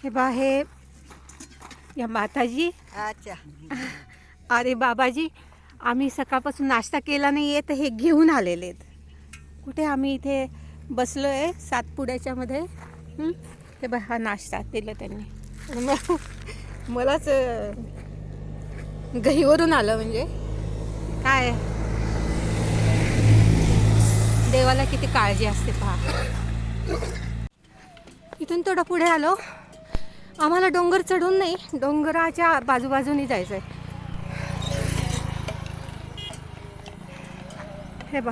हे बा हे या माताजी. अच्छा. अरे बाबाजी, आम्ही सकाळपासून नाश्ता केला नाही आहे तर हे घेऊन आलेले आहेत. कुठे आम्ही इथे बसलो आहे सातपुड्याच्या मध्ये. हे बा हा नाश्ता दिला त्यांनी. मलाच घाईवरून आलं. म्हणजे काय देवाला किती काळजी असते पहा. इथून थोडं पुढे आलो. आम्हाला डोंगर चढून नाही, डोंगराच्या बाजूबाजूनी जायचं आहे. हे बा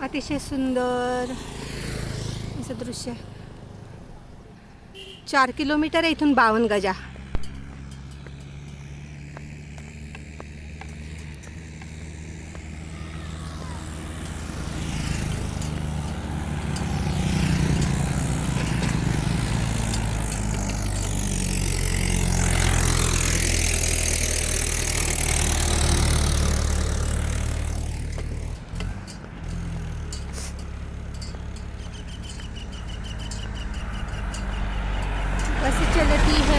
अतिशय सुंदर असं दृश्य. 4 किलोमीटर आहे इथून 52 गजा. बस चलती है.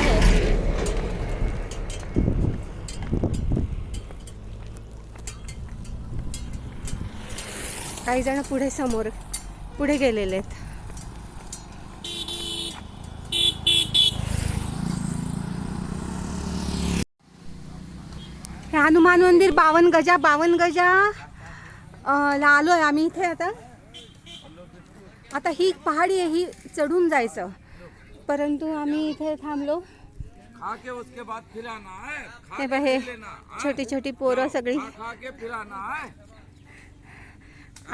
काही जण पुढे गेलेले आहेत. हे हनुमान मंदिर 52 गजा ला आलो आहे आम्ही इथे. आता ही पहाडी आहे, ही चढून जायचं. परंतु आम्ही इथे थांबलो. उसके बाद फिराना है. हे बघ, हे छोटी छोटी पोरं सगळी.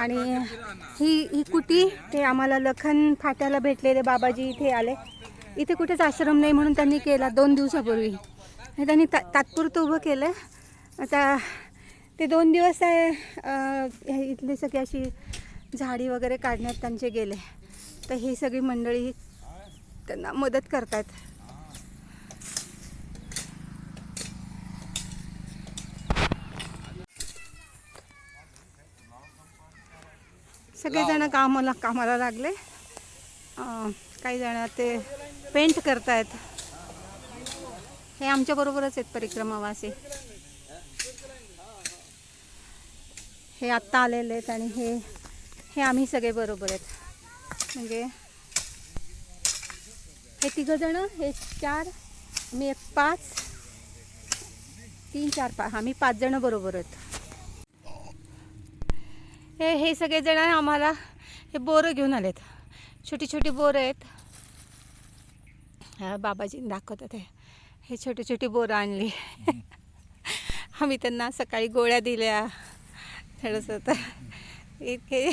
आणि ही कुटी ते आम्हाला लखन फाट्याला भेटलेले बाबाजी इथे आले. इथे कुठेच आश्रम नाही म्हणून त्यांनी केला 2 दिवसापूर्वी. त्यांनी तात्पुरतं उभं केलं. आता ते 2 दिवस इथली सगळी अशी झाडी वगैरे काढण्यात त्यांचे गेले. तर ही सगळी मंडळी त्यांना मदत करतात. सगळेजण कामाला लागले. काही जण ते पेंट करतायत. हे आमच्या बरोबरच आहेत परिक्रमावासी. हे आत्ता आलेले आहेत आणि हे आम्ही सगळे बरोबर आहेत. म्हणजे हे 3 जण, हे 4, मी 1, 5, 3, 4, 5, आम्ही 5 जण बरोबर आहेत. हे सगळे जण आम्हाला हे बोरं घेऊन आलेत. छोटी छोटी बोरं आहेत. बाबाजी दाखवतात. हे छोटी छोटी बोरं आणली. आम्ही त्यांना सकाळी गोळ्या दिल्या. थोडंसं तर इतके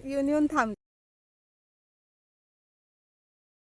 येऊन थांबतात.